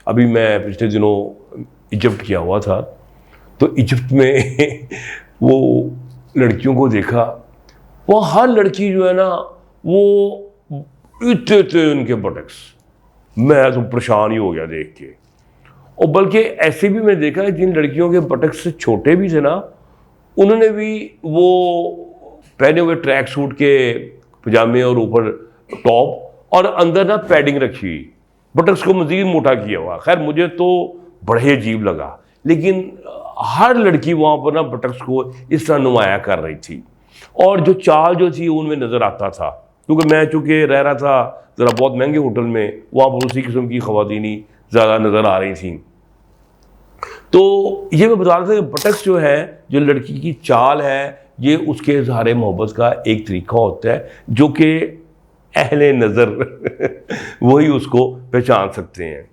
अभी मैं पिछले दिनों इजिप्ट गया हुआ था, तो इजिप्ट में वो लड़कियों को देखा, वहाँ हर लड़की जो है ना वो इतने थे उनके बटक्स, मैं तो परेशान ही हो गया देख के। और बल्कि ऐसे भी मैं देखा है जिन लड़कियों के बटक्स छोटे भी थे ना, उन्होंने भी वो पहने हुए ट्रैक सूट के पजामे और ऊपर टॉप और अंदर ना पैडिंग रखी हुई, बटक्स को मजीद मोटा किया हुआ। खैर मुझे तो बड़े अजीब लगा, लेकिन हर लड़की वहाँ पर ना बटक्स को इस तरह नुमाया कर रही थी, और जो चाल जो थी उनमें नज़र आता था। क्योंकि मैं चूँकि रह रहा था ज़रा बहुत महंगे होटल में, वहाँ पर उसी किस्म की ख़वातीनी ज़्यादा नज़र आ रही थी। तो ये मैं बता रहा था कि बटक्स जो है, जो लड़की की चाल है, ये उसके इज़हार मोहब्बत का एक तरीका होता है जो कि अहले नज़र वही उसको पहचान सकते हैं।